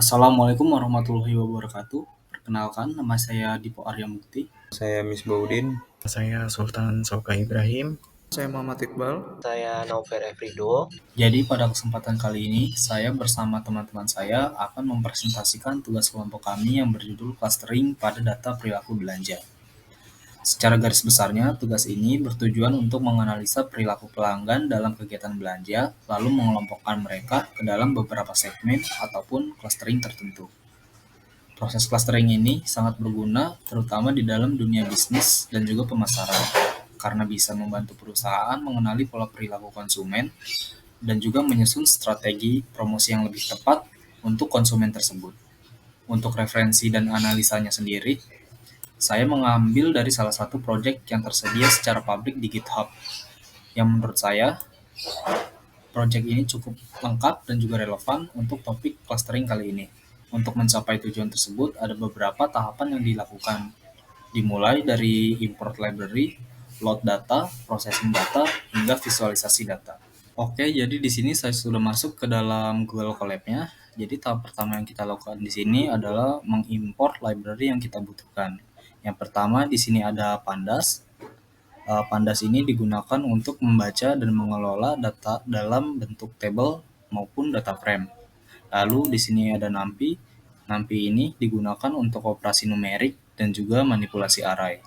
Assalamualaikum warahmatullahi wabarakatuh. Perkenalkan, nama saya Dipo Arya Mukti. Saya Misbaudin. Saya Sultan Sauka Ibrahim. Saya Muhammad Iqbal. Saya Nover Evrido. Jadi pada kesempatan kali ini, saya bersama teman-teman saya akan mempresentasikan tugas kelompok kami yang berjudul clustering pada data perilaku belanja. Secara garis besarnya, tugas ini bertujuan untuk menganalisa perilaku pelanggan dalam kegiatan belanja, lalu mengelompokkan mereka ke dalam beberapa segmen ataupun clustering tertentu. Proses clustering ini sangat berguna terutama di dalam dunia bisnis dan juga pemasaran, karena bisa membantu perusahaan mengenali pola perilaku konsumen dan juga menyusun strategi promosi yang lebih tepat untuk konsumen tersebut. Untuk referensi dan analisanya sendiri, saya mengambil dari salah satu proyek yang tersedia secara publik di GitHub, yang menurut saya proyek ini cukup lengkap dan juga relevan untuk topik clustering kali ini. Untuk mencapai tujuan tersebut, ada beberapa tahapan yang dilakukan, dimulai dari import library, load data, processing data, hingga visualisasi data. Oke, jadi di sini saya sudah masuk ke dalam Google Colab-nya. Jadi tahap pertama yang kita lakukan di sini adalah mengimport library yang kita butuhkan. Yang pertama di sini ada Pandas. Pandas ini digunakan untuk membaca dan mengelola data dalam bentuk table maupun data frame. Lalu di sini ada NumPy. NumPy ini digunakan untuk operasi numerik dan juga manipulasi array.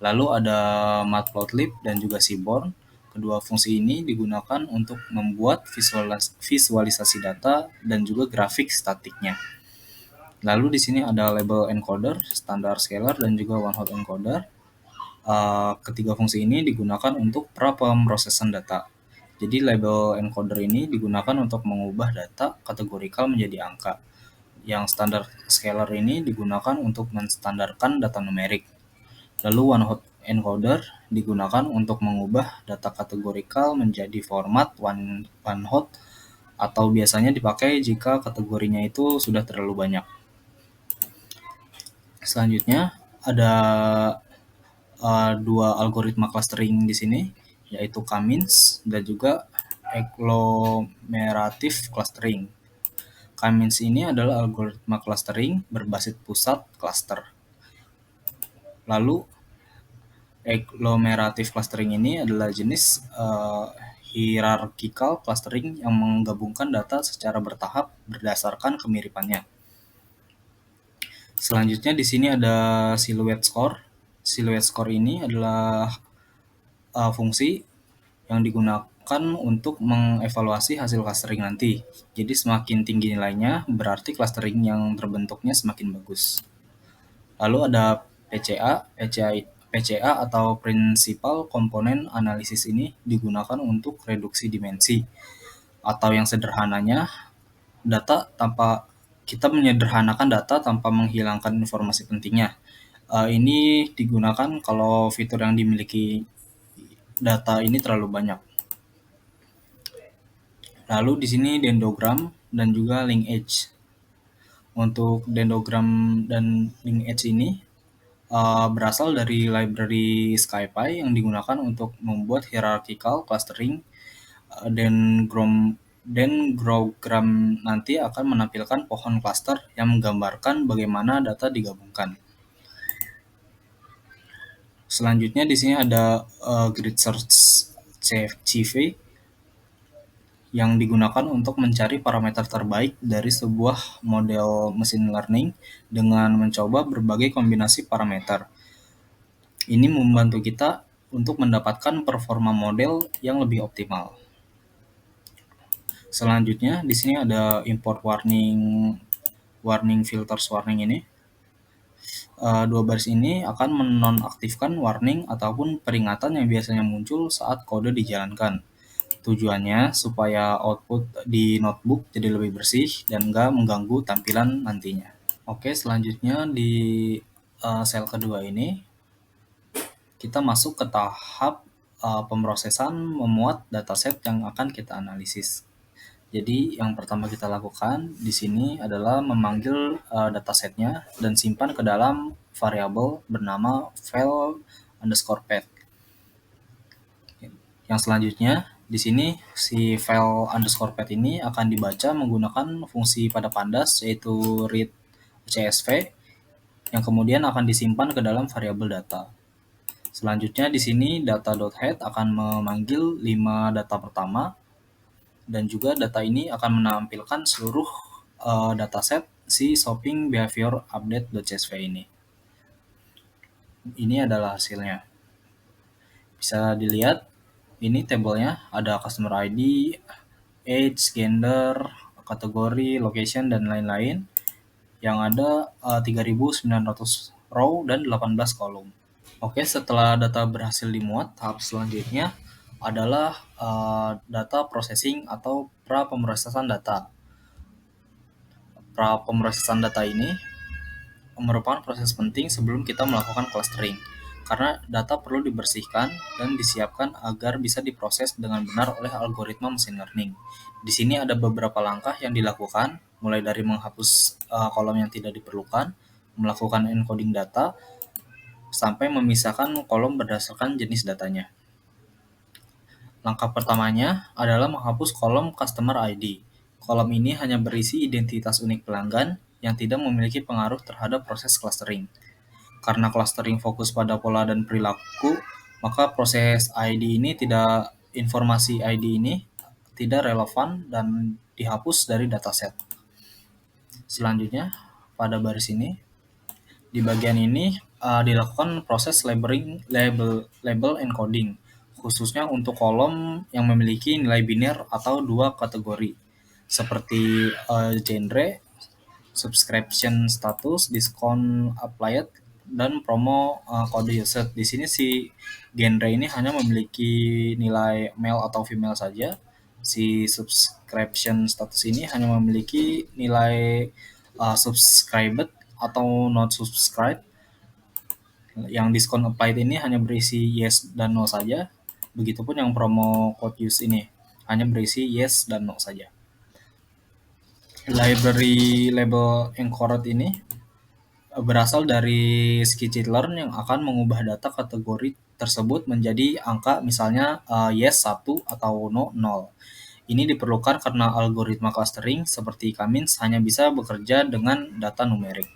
Lalu ada Matplotlib dan juga Seaborn. Kedua fungsi ini digunakan untuk membuat visualisasi data dan juga grafik statiknya. Lalu di sini ada label encoder, standar scalar, dan juga one hot encoder. Ketiga fungsi ini digunakan untuk pra-pemrosesan data. Jadi label encoder ini digunakan untuk mengubah data kategorikal menjadi angka. Yang standar scalar ini digunakan untuk menstandarkan data numerik. Lalu one hot encoder digunakan untuk mengubah data kategorikal menjadi format one hot atau biasanya dipakai jika kategorinya itu sudah terlalu banyak. Selanjutnya ada dua algoritma clustering di sini, yaitu K-means dan juga agglomerative clustering. K-means ini adalah algoritma clustering berbasis pusat cluster. Lalu agglomerative clustering ini adalah jenis hierarchical clustering yang menggabungkan data secara bertahap berdasarkan kemiripannya. Selanjutnya di sini ada silhouette score. Silhouette score ini adalah fungsi yang digunakan untuk mengevaluasi hasil clustering nanti. Jadi semakin tinggi nilainya, berarti clustering yang terbentuknya semakin bagus. Lalu ada PCA. PCA atau Principal Component Analysis ini digunakan untuk reduksi dimensi. Atau yang sederhananya, kita menyederhanakan data tanpa menghilangkan informasi pentingnya. Ini digunakan kalau fitur yang dimiliki data ini terlalu banyak. Lalu di sini dendrogram dan juga linkage. Untuk dendrogram dan linkage ini berasal dari library SciPy yang digunakan untuk membuat hierarchical clustering. Dendrogram nanti akan menampilkan pohon cluster yang menggambarkan bagaimana data digabungkan. Selanjutnya di sini ada grid search CV yang digunakan untuk mencari parameter terbaik dari sebuah model machine learning dengan mencoba berbagai kombinasi parameter. Ini membantu kita untuk mendapatkan performa model yang lebih optimal. Selanjutnya di sini ada import warning filters warning ini. Dua baris ini akan menonaktifkan warning ataupun peringatan yang biasanya muncul saat kode dijalankan. Tujuannya supaya output di notebook jadi lebih bersih dan nggak mengganggu tampilan nantinya. Oke, selanjutnya di sel kedua ini kita masuk ke tahap pemrosesan memuat dataset yang akan kita analisis. Jadi yang pertama kita lakukan di sini adalah memanggil datasetnya dan simpan ke dalam variabel bernama file_path. Yang selanjutnya Di sini si file underscore path ini akan dibaca menggunakan fungsi pada pandas yaitu read csv yang kemudian akan disimpan ke dalam variabel data. Selanjutnya di sini data.head akan memanggil 5 data pertama dan juga data ini akan menampilkan seluruh dataset si shopping behavior update.csv ini. Ini adalah hasilnya. Bisa dilihat ini tabelnya ada customer ID, age, gender, kategori, location, dan lain-lain yang ada 3.900 row dan 18 kolom. Oke, setelah data berhasil dimuat, tahap selanjutnya adalah data processing atau pra-pemrosesan data. Pra-pemrosesan data ini merupakan proses penting sebelum kita melakukan clustering, karena data perlu dibersihkan dan disiapkan agar bisa diproses dengan benar oleh algoritma machine learning. Di sini ada beberapa langkah yang dilakukan, mulai dari menghapus kolom yang tidak diperlukan, melakukan encoding data, sampai memisahkan kolom berdasarkan jenis datanya. Langkah pertamanya adalah menghapus kolom Customer ID. Kolom ini hanya berisi identitas unik pelanggan yang tidak memiliki pengaruh terhadap proses clustering. Karena clustering fokus pada pola dan perilaku, maka proses informasi ID ini tidak relevan dan dihapus dari dataset. Selanjutnya, pada baris ini, di bagian ini dilakukan proses label encoding, khususnya untuk kolom yang memiliki nilai biner atau dua kategori, seperti genre, subscription status, diskon applied, dan promo kode usage. Di sini si genre ini hanya memiliki nilai male atau female saja. Si subscription status ini hanya memiliki nilai subscribed atau not subscribed. Yang diskon applied ini hanya berisi yes dan no saja. Begitupun yang promo code use ini hanya berisi yes dan no saja. Library label encoded ini berasal dari scikit-learn yang akan mengubah data kategori tersebut menjadi angka, misalnya yes 1 atau no 0. Ini diperlukan karena algoritma clustering seperti K-means hanya bisa bekerja dengan data numerik.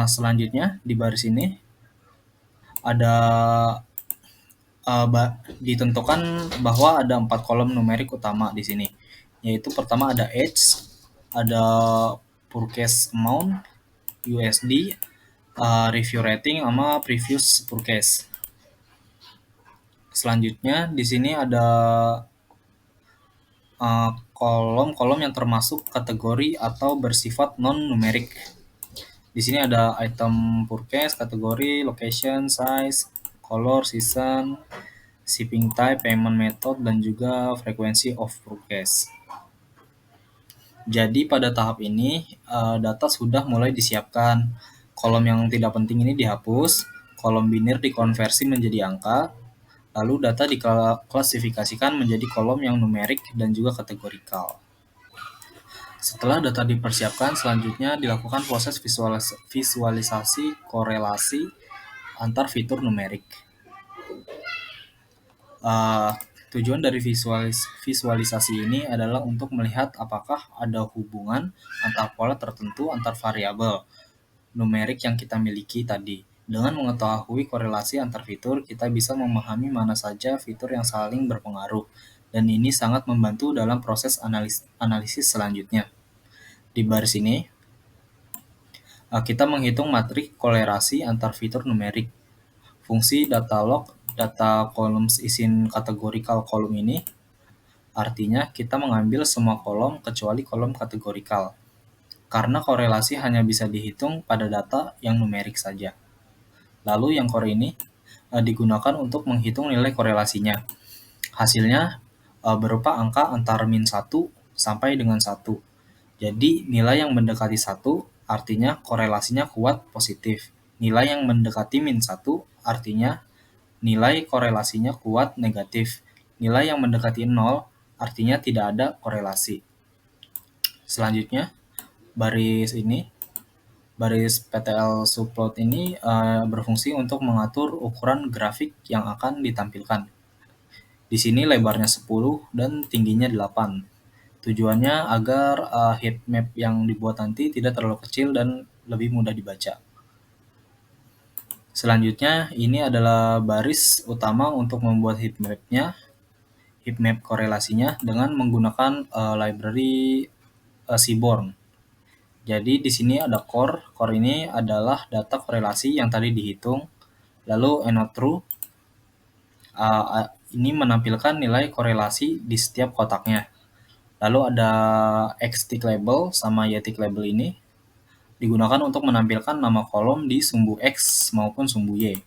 Selanjutnya di baris ini ada ditentukan bahwa ada 4 kolom numerik utama di sini, yaitu pertama ada age, ada purchase amount, USD, review rating, sama previous purchase. Selanjutnya di sini ada kolom-kolom yang termasuk kategori atau bersifat non-numerik. Di sini ada item purchase, kategori, location, size, color, season, shipping type, payment method, dan juga frequency of purchase. Jadi pada tahap ini data sudah mulai disiapkan. Kolom yang tidak penting ini dihapus, kolom binir dikonversi menjadi angka, lalu data diklasifikasikan menjadi kolom yang numerik dan juga kategorikal. Setelah data dipersiapkan, selanjutnya dilakukan proses visualisasi korelasi antar fitur numerik. Tujuan dari visualisasi ini adalah untuk melihat apakah ada hubungan antar pola tertentu antar variabel numerik yang kita miliki tadi. Dengan mengetahui korelasi antar fitur, kita bisa memahami mana saja fitur yang saling berpengaruh, dan ini sangat membantu dalam proses analisis selanjutnya. Di baris ini, kita menghitung matrik kolerasi antar fitur numerik. Fungsi datalog data columns isin kategorikal kolom ini, artinya kita mengambil semua kolom kecuali kolom kategorikal, karena korelasi hanya bisa dihitung pada data yang numerik saja. Lalu yang core ini digunakan untuk menghitung nilai korelasinya. Hasilnya berupa angka antara min 1 sampai dengan 1. Jadi nilai yang mendekati 1 artinya korelasinya kuat positif. Nilai yang mendekati min 1 artinya nilai korelasinya kuat negatif. Nilai yang mendekati 0 artinya tidak ada korelasi. Selanjutnya, baris PTL subplot ini berfungsi untuk mengatur ukuran grafik yang akan ditampilkan. Di sini lebarnya 10 dan tingginya 8. Tujuannya agar heat map yang dibuat nanti tidak terlalu kecil dan lebih mudah dibaca. Selanjutnya, ini adalah baris utama untuk membuat heat map-nya, heat map korelasinya dengan menggunakan library Seaborn. Jadi di sini ada core. Core ini adalah data korelasi yang tadi dihitung. Lalu not true ini menampilkan nilai korelasi di setiap kotaknya. Lalu ada X-tick label sama Y-tick label ini digunakan untuk menampilkan nama kolom di sumbu X maupun sumbu Y.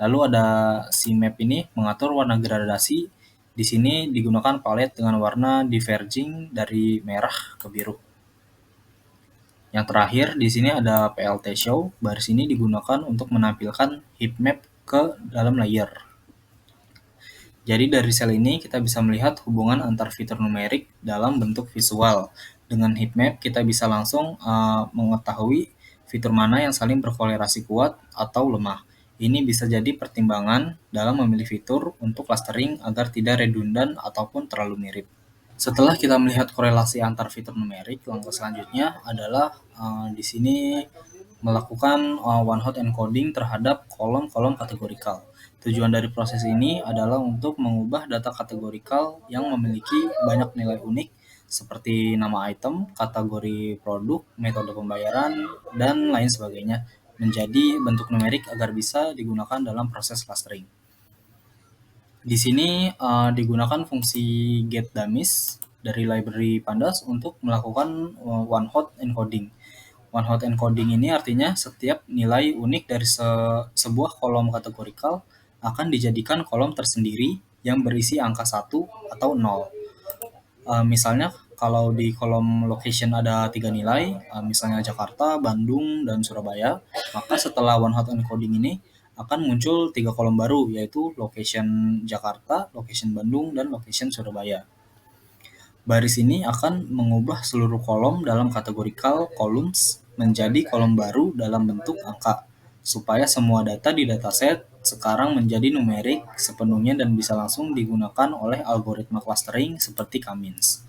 Lalu ada CMap ini mengatur warna gradasi. Di sini digunakan palet dengan warna diverging dari merah ke biru. Yang terakhir di sini ada PLT show. Baris ini digunakan untuk menampilkan heat map ke dalam layer. Jadi dari sel ini kita bisa melihat hubungan antar fitur numerik dalam bentuk visual. Dengan heat map kita bisa langsung mengetahui fitur mana yang saling berkorelasi kuat atau lemah. Ini bisa jadi pertimbangan dalam memilih fitur untuk clustering agar tidak redundan ataupun terlalu mirip. Setelah kita melihat korelasi antar fitur numerik, langkah selanjutnya adalah di sini melakukan one hot encoding terhadap kolom-kolom kategorikal. Tujuan dari proses ini adalah untuk mengubah data kategorikal yang memiliki banyak nilai unik seperti nama item, kategori produk, metode pembayaran, dan lain sebagainya menjadi bentuk numerik agar bisa digunakan dalam proses clustering. Di sini digunakan fungsi getDummies dari library Pandas untuk melakukan one hot encoding. One hot encoding ini artinya setiap nilai unik dari sebuah kolom kategorikal akan dijadikan kolom tersendiri yang berisi angka 1 atau 0. Misalnya kalau di kolom location ada 3 nilai, misalnya Jakarta, Bandung, dan Surabaya, maka setelah one hot encoding ini akan muncul 3 kolom baru, yaitu location Jakarta, location Bandung, dan location Surabaya. Baris ini akan mengubah seluruh kolom dalam kategorikal columns menjadi kolom baru dalam bentuk angka, supaya semua data di dataset sekarang menjadi numerik sepenuhnya dan bisa langsung digunakan oleh algoritma clustering seperti K-means.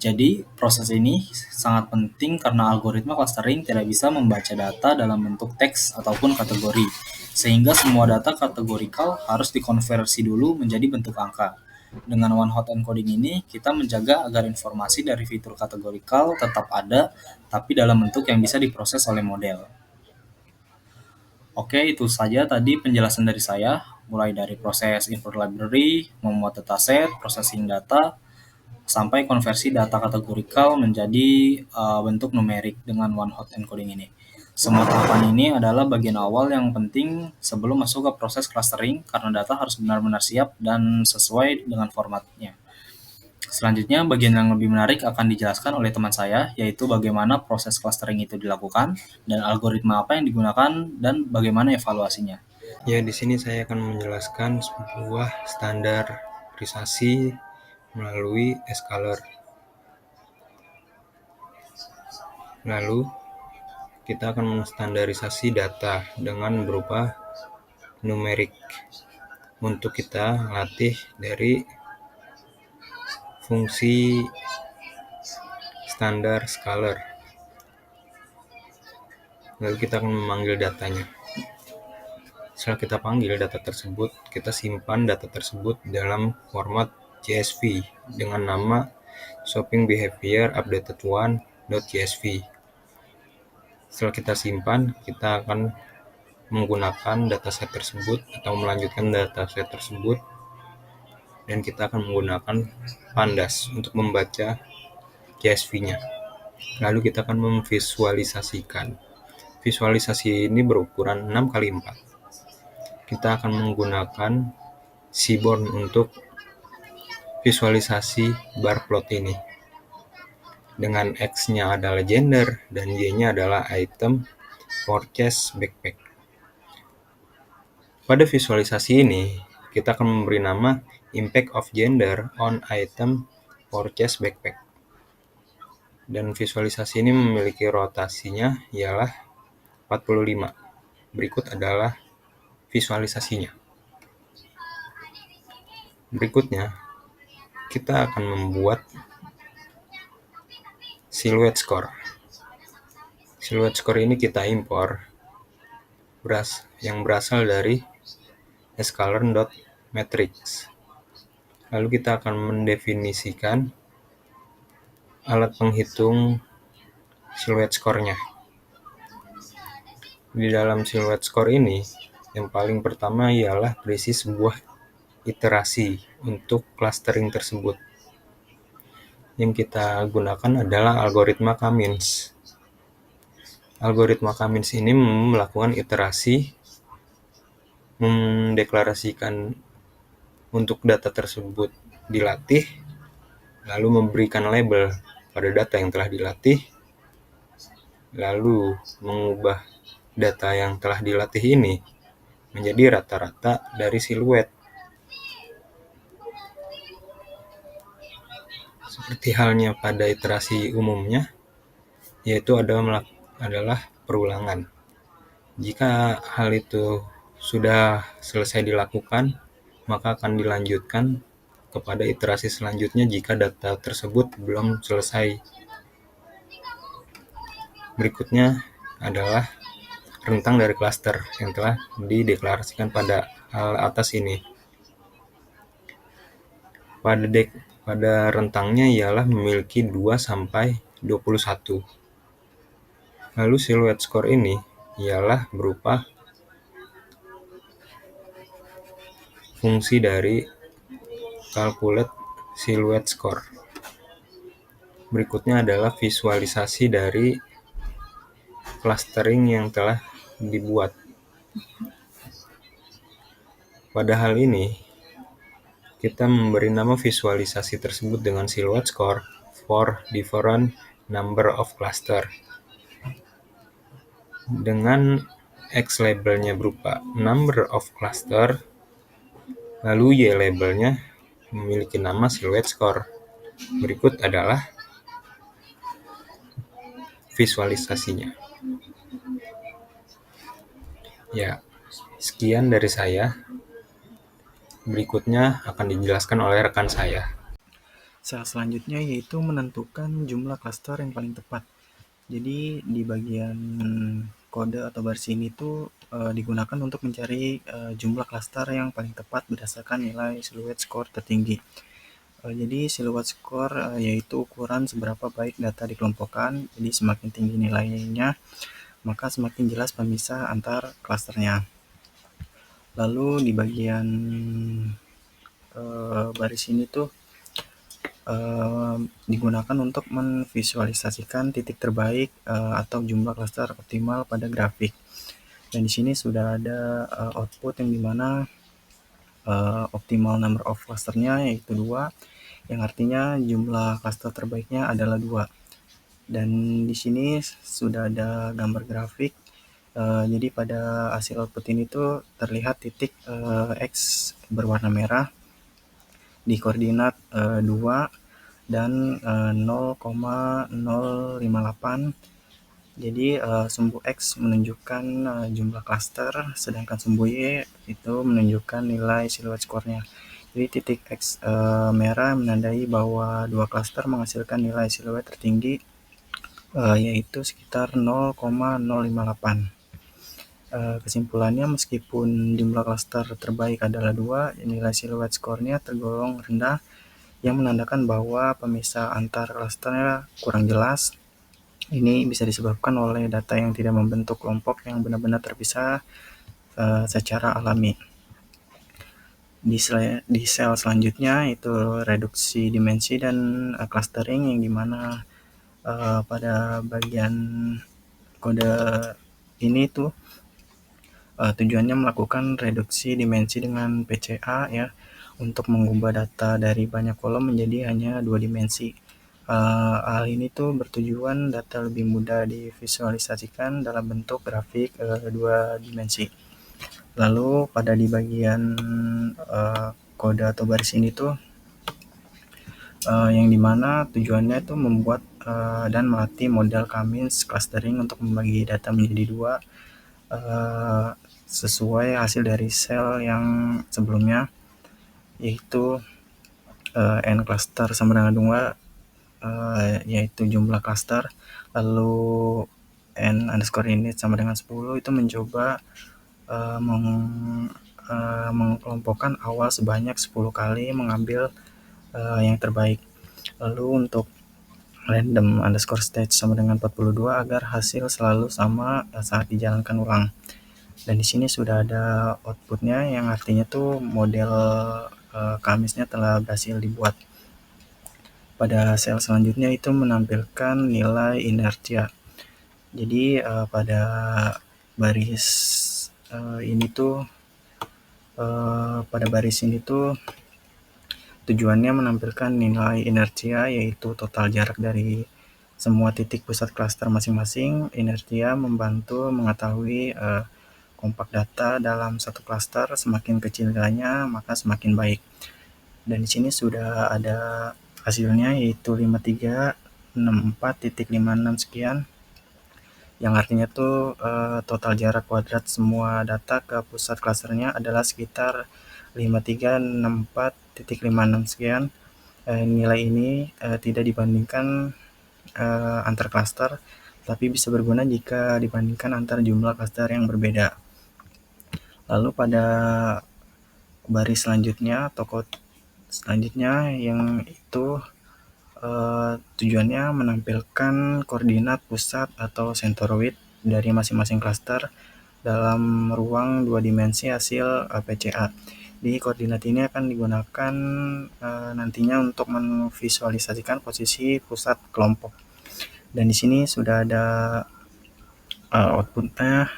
Jadi, proses ini sangat penting karena algoritma clustering tidak bisa membaca data dalam bentuk teks ataupun kategori, sehingga semua data kategorikal harus dikonversi dulu menjadi bentuk angka. Dengan one hot encoding ini, kita menjaga agar informasi dari fitur kategorikal tetap ada, tapi dalam bentuk yang bisa diproses oleh model. Oke, itu saja tadi penjelasan dari saya, mulai dari proses import library, memuat dataset, processing data, sampai konversi data kategorikal menjadi bentuk numerik dengan one hot encoding ini. Semua tahapan ini adalah bagian awal yang penting sebelum masuk ke proses clustering karena data harus benar-benar siap dan sesuai dengan formatnya. Selanjutnya, bagian yang lebih menarik akan dijelaskan oleh teman saya, yaitu bagaimana proses clustering itu dilakukan dan algoritma apa yang digunakan dan bagaimana evaluasinya. Ya, di sini saya akan menjelaskan sebuah standarisasi melalui scalar. Lalu, kita akan menstandarisasi data dengan berupa numerik untuk kita latih dari fungsi standar scalar. Lalu kita akan memanggil datanya. Setelah kita panggil data tersebut, kita simpan data tersebut dalam format CSV dengan nama shopping behavior updated one.csv. Setelah kita simpan, kita akan menggunakan dataset tersebut atau melanjutkan dataset tersebut, dan kita akan menggunakan Pandas untuk membaca CSV-nya. Lalu kita akan memvisualisasikan. Visualisasi ini berukuran 6x4. Kita akan menggunakan Seaborn untuk visualisasi bar plot ini. Dengan X-nya adalah gender dan Y-nya adalah item purchase backpack. Pada visualisasi ini, kita akan memberi nama impact of gender on item purchase backpack. Dan visualisasi ini memiliki rotasinya ialah 45. Berikut adalah visualisasinya. Berikutnya, kita akan membuat silhouette score. Silhouette score ini kita impor yang berasal dari scalar.matrix. Lalu kita akan mendefinisikan alat penghitung silhouette score-nya. Di dalam silhouette score ini, yang paling pertama ialah berisi sebuah iterasi untuk clustering tersebut. Yang kita gunakan adalah algoritma K-means. Algoritma K-means ini melakukan iterasi, mendeklarasikan untuk data tersebut dilatih, lalu memberikan label pada data yang telah dilatih, lalu mengubah data yang telah dilatih ini menjadi rata-rata dari siluet. Seperti halnya pada iterasi umumnya, yaitu adalah perulangan. Jika hal itu sudah selesai dilakukan, maka akan dilanjutkan kepada iterasi selanjutnya jika data tersebut belum selesai. Berikutnya adalah rentang dari klaster yang telah dideklarasikan pada hal atas ini. Pada rentangnya ialah memiliki 2 sampai 21. Lalu silhouette score ini ialah berupa fungsi dari calculate silhouette score. Berikutnya adalah visualisasi dari clustering yang telah dibuat. Pada hal ini, kita memberi nama visualisasi tersebut dengan silhouette score for different number of cluster. Dengan X labelnya berupa number of cluster, lalu Y labelnya memiliki nama silhouette score. Berikut adalah visualisasinya. Ya, sekian dari saya. Berikutnya akan dijelaskan oleh rekan saya. Selanjutnya yaitu menentukan jumlah klaster yang paling tepat. Jadi di bagian kode atau baris ini tuh digunakan untuk mencari jumlah klaster yang paling tepat berdasarkan nilai silhouette score tertinggi. Jadi silhouette score yaitu ukuran seberapa baik data dikelompokkan. Jadi semakin tinggi nilainya, maka semakin jelas pemisah antar klasternya. Lalu di bagian baris ini tuh digunakan untuk memvisualisasikan titik terbaik atau jumlah klaster optimal pada grafik. Dan di sini sudah ada output yang dimana optimal number of clusternya yaitu 2, yang artinya jumlah klaster terbaiknya adalah 2. Dan di sini sudah ada gambar grafik. Jadi pada hasil output ini tuh terlihat titik X berwarna merah di koordinat 2 dan 0,058. Jadi sumbu X menunjukkan jumlah klaster, sedangkan sumbu Y itu menunjukkan nilai silhouette score-nya. Jadi titik X merah menandai bahwa 2 klaster menghasilkan nilai silhouette tertinggi, yaitu sekitar 0,058. Kesimpulannya, meskipun jumlah klaster terbaik adalah 2, nilai silhouette score-nya tergolong rendah, yang menandakan bahwa pemisah antar klasternya kurang jelas. Ini bisa disebabkan oleh data yang tidak membentuk kelompok yang benar-benar terpisah secara alami. Di sel selanjutnya itu reduksi dimensi dan clustering, yang dimana pada bagian kode ini tuh tujuannya melakukan reduksi dimensi dengan PCA ya, untuk mengubah data dari banyak kolom menjadi hanya 2 dimensi. Hal ini tuh bertujuan data lebih mudah divisualisasikan dalam bentuk grafik 2 dimensi. Lalu pada di bagian kode atau baris ini tuh yang dimana tujuannya itu membuat dan melatih model K-means clustering untuk membagi data menjadi 2 sesuai hasil dari sel yang sebelumnya. yaitu n cluster sama dengan 2, yaitu jumlah cluster, lalu n_init sama dengan 10 itu mencoba mengelompokkan awal sebanyak 10 kali mengambil yang terbaik. Lalu untuk random_stage sama dengan 42 agar hasil selalu sama saat dijalankan ulang. Dan di sini sudah ada outputnya yang artinya tuh model kamisnya telah berhasil dibuat. Pada sel selanjutnya itu menampilkan nilai inertia. Jadi pada baris ini tuh tujuannya menampilkan nilai inertia, yaitu total jarak dari semua titik pusat klaster masing-masing. Inertia membantu mengetahui kompak data dalam satu klaster, semakin kecil nilainya maka semakin baik. Dan di sini sudah ada hasilnya, yaitu 5364.56 sekian, yang artinya tuh total jarak kuadrat semua data ke pusat klasternya adalah sekitar 5364.56 sekian. Nilai ini tidak dibandingkan antar klaster, tapi bisa berguna jika dibandingkan antar jumlah klaster yang berbeda. Lalu pada baris selanjutnya atau code selanjutnya yang itu tujuannya menampilkan koordinat pusat atau centroid dari masing-masing klaster dalam ruang 2 dimensi hasil PCA. Di koordinat ini akan digunakan nantinya untuk memvisualisasikan posisi pusat kelompok. Dan di sini sudah ada outputnya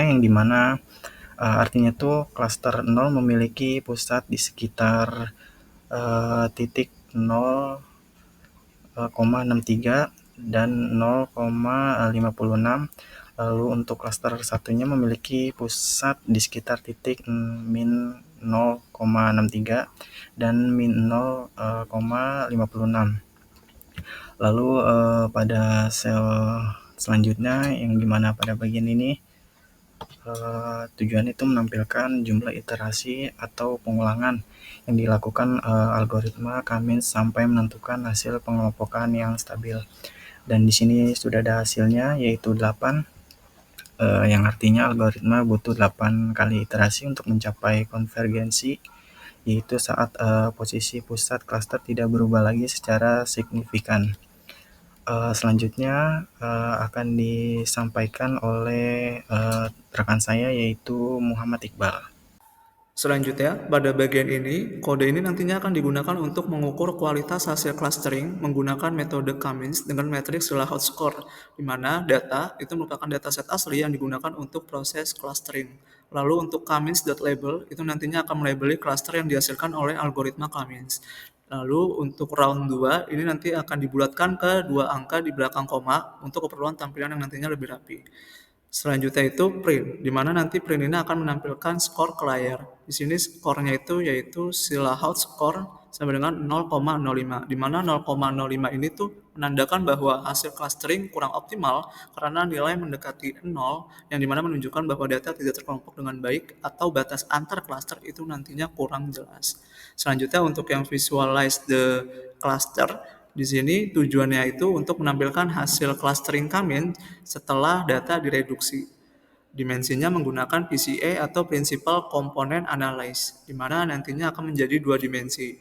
yang dimana artinya tuh klaster 0 memiliki pusat di sekitar titik 0,63 dan 0,56. Lalu untuk klaster satunya memiliki pusat di sekitar titik min 0,63 dan min 0,56. Lalu pada sel selanjutnya yang dimana pada bagian ini tujuan itu menampilkan jumlah iterasi atau pengulangan yang dilakukan algoritma Kamins sampai menentukan hasil pengelompokan yang stabil. Dan di sini sudah ada hasilnya, yaitu 8, yang artinya algoritma butuh 8 kali iterasi untuk mencapai konvergensi, yaitu saat posisi pusat klaster tidak berubah lagi secara signifikan. Selanjutnya akan disampaikan oleh rekan saya, yaitu Muhammad Iqbal. Selanjutnya, pada bagian ini, kode ini nantinya akan digunakan untuk mengukur kualitas hasil clustering menggunakan metode Kamins dengan matriks Hot Score, di mana data itu merupakan dataset asli yang digunakan untuk proses clustering. Lalu untuk Kamins.label, itu nantinya akan melabeli cluster yang dihasilkan oleh algoritma Kamins. Lalu untuk round 2, ini nanti akan dibulatkan ke 2 angka di belakang koma untuk keperluan tampilan yang nantinya lebih rapi. Selanjutnya itu print, di mana nanti print ini akan menampilkan skor ke layar. Di sini skornya itu yaitu Hot score sama dengan 0,05, di mana 0,05 ini tuh menandakan bahwa hasil clustering kurang optimal karena nilai mendekati 0, yang dimana menunjukkan bahwa data tidak terkelompok dengan baik atau batas antar cluster itu nantinya kurang jelas. Selanjutnya untuk yang visualize the cluster, di sini tujuannya itu untuk menampilkan hasil clustering Kamins setelah data direduksi. Dimensinya menggunakan PCA atau Principal Component Analysis, di mana nantinya akan menjadi 2 dimensi.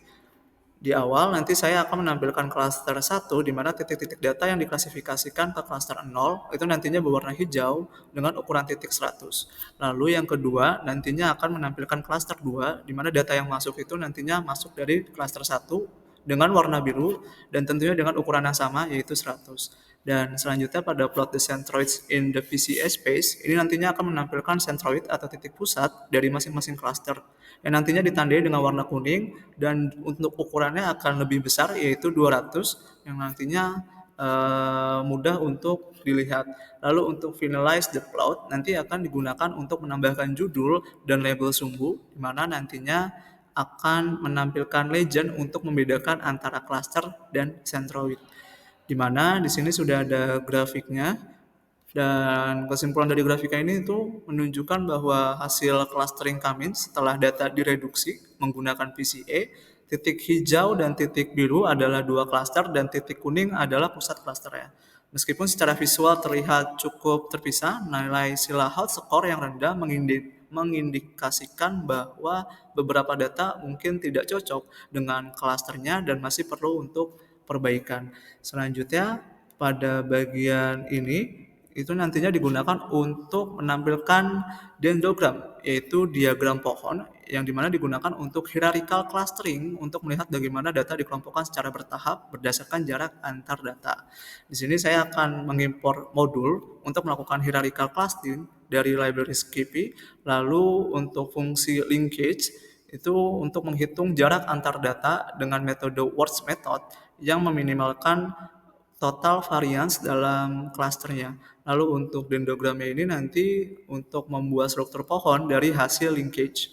Di awal nanti saya akan menampilkan cluster 1, di mana titik-titik data yang diklasifikasikan ke cluster 0 itu nantinya berwarna hijau dengan ukuran titik 100. Lalu yang kedua nantinya akan menampilkan cluster 2, di mana data yang masuk itu nantinya masuk dari cluster 1 dengan warna biru dan tentunya dengan ukuran yang sama, yaitu 100. Dan selanjutnya pada plot the centroids in the PCA space, ini nantinya akan menampilkan centroid atau titik pusat dari masing-masing cluster yang nantinya ditandai dengan warna kuning, dan untuk ukurannya akan lebih besar, yaitu 200, yang nantinya mudah untuk dilihat. Lalu untuk finalize the plot nanti akan digunakan untuk menambahkan judul dan label sumbu, di mana nantinya akan menampilkan legend untuk membedakan antara cluster dan centroid. Di mana di sini sudah ada grafiknya. Dan kesimpulan dari grafika ini itu menunjukkan bahwa hasil clustering Cummins setelah data direduksi menggunakan PCA, titik hijau dan titik biru adalah dua klaster dan titik kuning adalah pusat klasternya. Meskipun secara visual terlihat cukup terpisah, nilai Silahat skor yang rendah mengindikasikan bahwa beberapa data mungkin tidak cocok dengan klasternya dan masih perlu untuk perbaikan. Selanjutnya, pada bagian ini itu nantinya digunakan untuk menampilkan dendrogram, yaitu diagram pohon yang dimana digunakan untuk hierarchical clustering untuk melihat bagaimana data dikelompokkan secara bertahap berdasarkan jarak antar data. Di sini saya akan mengimpor modul untuk melakukan hierarchical clustering dari library Skippy, lalu untuk fungsi linkage itu untuk menghitung jarak antar data dengan metode Words method yang meminimalkan total variance dalam klasternya. Lalu untuk dendrogramnya ini nanti untuk membuat struktur pohon dari hasil linkage.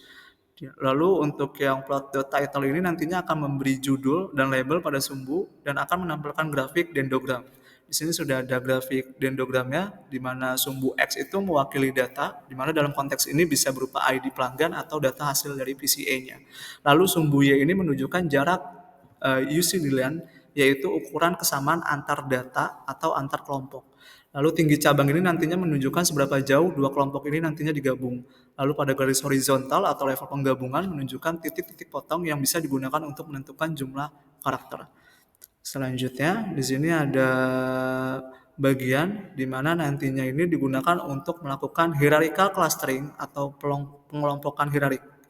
Lalu untuk yang plot.title ini nantinya akan memberi judul dan label pada sumbu dan akan menampilkan grafik dendrogram. Di sini sudah ada grafik dendrogramnya, di mana sumbu X itu mewakili data, di mana dalam konteks ini bisa berupa ID pelanggan atau data hasil dari PCA-nya. Lalu sumbu Y ini menunjukkan jarak Euclidean, yaitu ukuran kesamaan antar data atau antar kelompok. Lalu tinggi cabang ini nantinya menunjukkan seberapa jauh dua kelompok ini nantinya digabung. Lalu pada garis horizontal atau level penggabungan menunjukkan titik-titik potong yang bisa digunakan untuk menentukan jumlah karakter. Selanjutnya, di sini ada bagian di mana nantinya ini digunakan untuk melakukan hierarchical clustering atau pengelompokan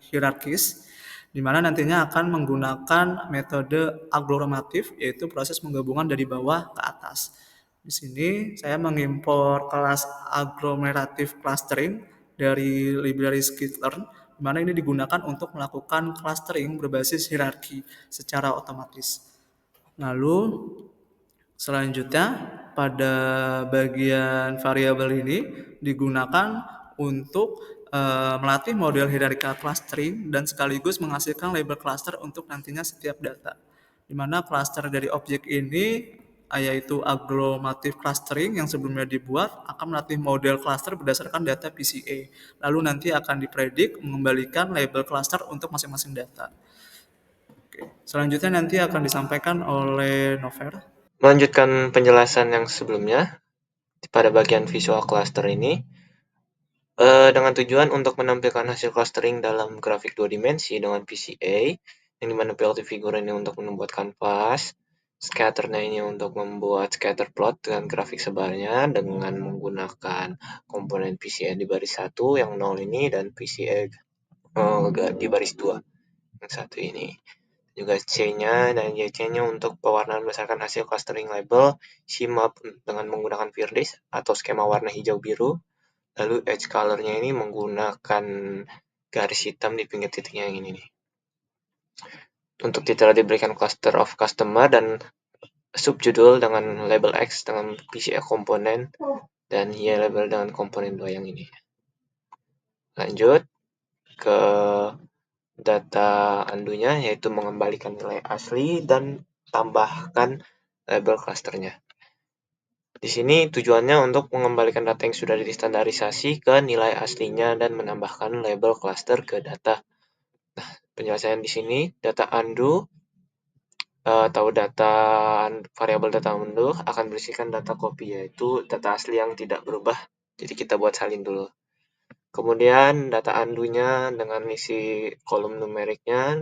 hierarkis, di mana nantinya akan menggunakan metode aglomeratif, yaitu proses penggabungan dari bawah ke atas. Di sini saya mengimpor kelas aglomerative clustering dari library Skitlearn, di mana ini digunakan untuk melakukan clustering berbasis hierarki secara otomatis. Lalu selanjutnya pada bagian variabel ini digunakan untuk melatih model hierarchical clustering dan sekaligus menghasilkan label cluster untuk nantinya setiap data. Di mana cluster dari objek ini yaitu agglomative clustering yang sebelumnya dibuat akan melatih model cluster berdasarkan data PCA. Lalu nanti akan dipredik mengembalikan label cluster untuk masing-masing data. Oke. Selanjutnya nanti akan disampaikan oleh Nover. Melanjutkan penjelasan yang sebelumnya, pada bagian visual cluster ini, dengan tujuan untuk menampilkan hasil clustering dalam grafik 2 dimensi dengan PCA, yang dimana PLT figure ini untuk membuat kanvas, scatternya ini untuk membuat scatter plot dengan grafik sebarnya dengan menggunakan komponen PCA di baris 1 yang 0 ini dan PCA di baris 2 yang satu ini. Juga C-nya dan JC-nya untuk pewarnaan berdasarkan hasil clustering label, CMAP dengan menggunakan Virdis atau skema warna hijau biru. Lalu edge color-nya ini menggunakan garis hitam di pinggir titiknya yang ini nih. Untuk titel diberikan cluster of customer dan subjudul dengan label X dengan PCA komponen dan Y label dengan komponen 2 yang ini. Lanjut ke data undo-nya, yaitu mengembalikan nilai asli dan tambahkan label clusternya. Di sini tujuannya untuk mengembalikan data yang sudah distandarisasi ke nilai aslinya dan menambahkan label cluster ke data. Nah, penjelasan di sini, data undo atau variabel data undo akan berisikan data copy, yaitu data asli yang tidak berubah. Jadi kita buat salin dulu. Kemudian data undo-nya dengan isi kolom numeriknya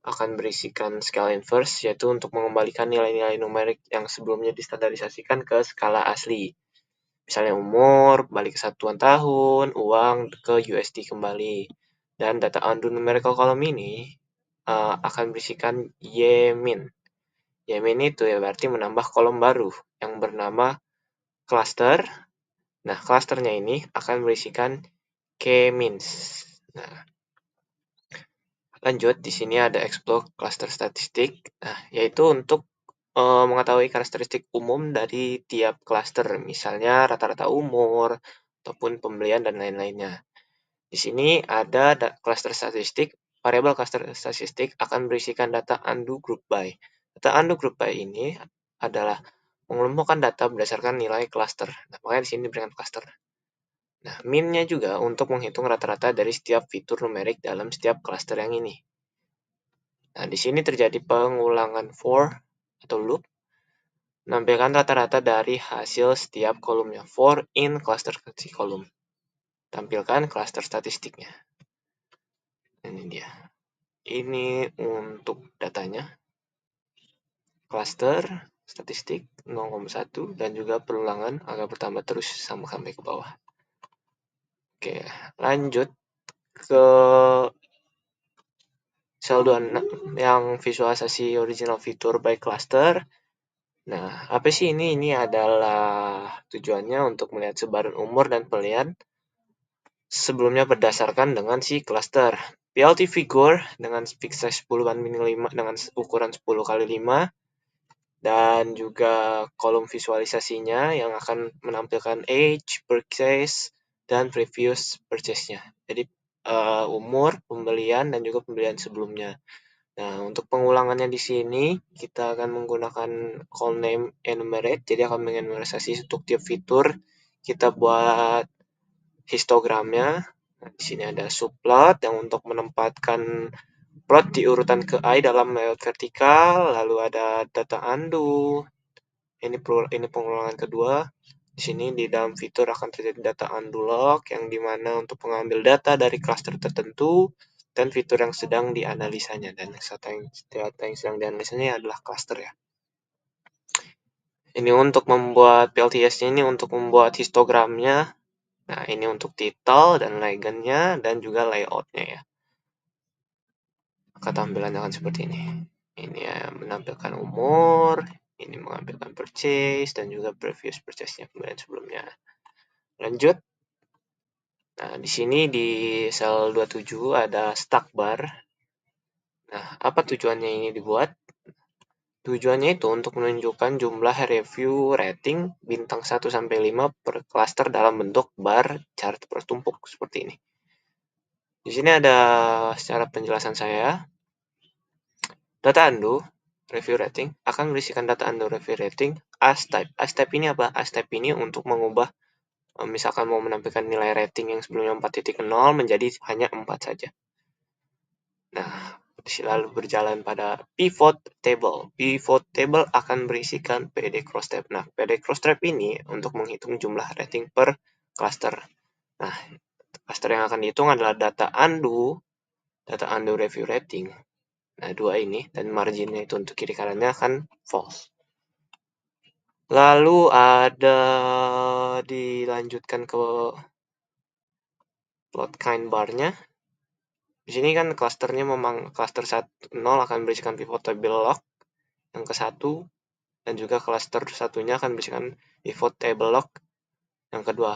akan berisikan skala inverse, yaitu untuk mengembalikan nilai-nilai numerik yang sebelumnya distandarisasikan ke skala asli. Misalnya umur, balik ke satuan tahun, uang ke USD kembali. Dan data undo numerical column ini akan berisikan YMIN. YMIN itu ya berarti menambah kolom baru yang bernama cluster. Nah, clusternya ini akan berisikan K-mins. Nah, lanjut, di sini ada explore cluster statistik, yaitu untuk mengetahui karakteristik umum dari tiap cluster, misalnya rata-rata umur, ataupun pembelian, dan lain-lainnya. Di sini ada cluster statistik, variabel cluster statistik akan berisikan data undo group by. Data undo group by ini adalah mengelompokan data berdasarkan nilai cluster. Nah, makanya di sini diberikan cluster. Nah, min-nya juga untuk menghitung rata-rata dari setiap fitur numerik dalam setiap cluster yang ini. Nah, di sini terjadi pengulangan for atau loop, menampilkan rata-rata dari hasil setiap kolomnya. For in cluster kolom. Tampilkan cluster statistiknya. Ini dia. Ini untuk datanya. Cluster statistik 0,1 dan juga perulangan akan bertambah terus sampai ke bawah. Oke, lanjut ke sel 26 yang visualisasi original fitur by cluster. Nah, apa sih ini? Ini adalah tujuannya untuk melihat sebaran umur dan pilihan sebelumnya berdasarkan dengan si cluster. PLT figure dengan fixed size 10/5 dengan ukuran 10x5 dan juga kolom visualisasinya yang akan menampilkan age, purchase, dan previous purchase-nya. Jadi umur, pembelian, dan juga pembelian sebelumnya. Nah, untuk pengulangannya di sini kita akan menggunakan call name enumerate, jadi akan mengenumerasi untuk tiap fitur. Kita buat histogramnya. Nah, di sini ada subplot yang untuk menempatkan plot di urutan ke I dalam layout vertikal, lalu ada data undo. Ini pengulangan kedua. Di sini di dalam fitur akan terjadi data undo log yang dimana untuk mengambil data dari cluster tertentu dan fitur yang sedang dianalisanya, dan data yang sedang dianalisanya adalah cluster ya. Ini untuk membuat PLTS-nya ini untuk membuat histogramnya. Nah, ini untuk title dan legend-nya dan juga layout-nya ya. Maka tampilannya akan seperti ini. Ini ya, menampilkan umur, ini mengambilkan purchase dan juga previous purchase-nya kemudian sebelumnya. Lanjut. Nah, di sini di sel 27 ada stack bar. Nah, apa tujuannya ini dibuat? Tujuannya itu untuk menunjukkan jumlah review rating bintang 1 sampai 5 per cluster dalam bentuk bar chart bertumpuk seperti ini. Di sini ada secara penjelasan saya. Data undo review rating akan berisikan data undo review rating as type. As type ini apa? As type ini untuk mengubah misalkan mau menampilkan nilai rating yang sebelumnya 4.0 menjadi hanya 4 saja. Nah, lalu berjalan pada pivot table. Pivot table akan berisikan PD cross tab. Nah, PD cross tab ini untuk menghitung jumlah rating per cluster. Nah, cluster yang akan dihitung adalah data undo review rating. Nah, dua ini, dan marginnya itu untuk kiri kanannya akan false. Lalu ada dilanjutkan ke plot kind bar-nya. Di sini kan clusternya memang cluster 0 akan berisikan pivot table log yang ke-1 dan juga cluster satunya akan berisikan pivot table log yang kedua.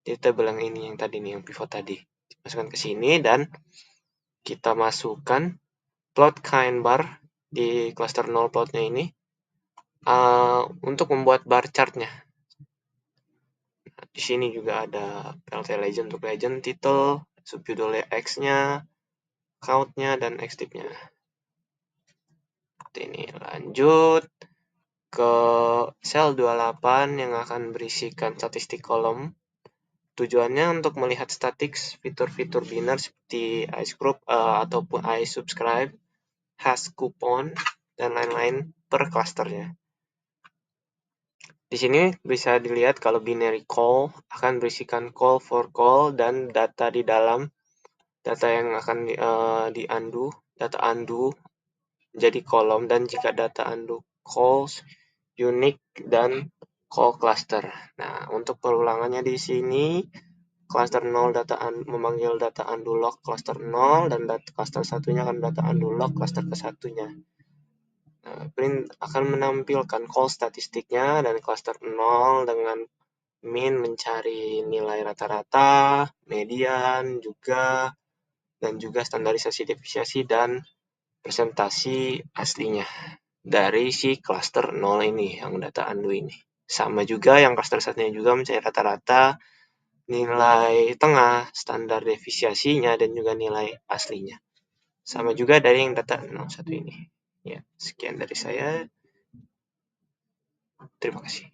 Jadi table yang ini yang tadi nih yang pivot tadi dimasukkan ke sini dan kita masukkan plot kind bar di cluster 0 plotnya ini untuk membuat bar chartnya. Nah, di sini juga ada PLT legend untuk legend, title, subjudul X-nya, count-nya, dan X-tip-nya. Ini lanjut ke sel 28 yang akan berisikan statistik kolom. Tujuannya untuk melihat statik fitur-fitur biner seperti ice group ataupun ice subscribe, hash coupon, dan lain-lain per clusternya. Di sini bisa dilihat kalau binary call akan berisikan call for call dan data di dalam data yang akan di undo, data undo jadi kolom, dan jika data undo calls unique dan call cluster. Nah, untuk perulangannya di sini cluster 0 memanggil data undo log cluster 0 dan cluster satunya akan data undo log cluster ke-1-nya. Nah, print akan menampilkan call statistiknya dan cluster 0 dengan min mencari nilai rata-rata, median juga, dan juga standarisasi deviasi dan presentasi aslinya dari si cluster 0 ini yang data undo ini. Sama juga yang cluster satunya juga mencari rata-rata, nilai tengah, standar deviasinya, dan juga nilai aslinya. Sama juga dari yang data 01 ini. Ya, sekian dari saya. Terima kasih.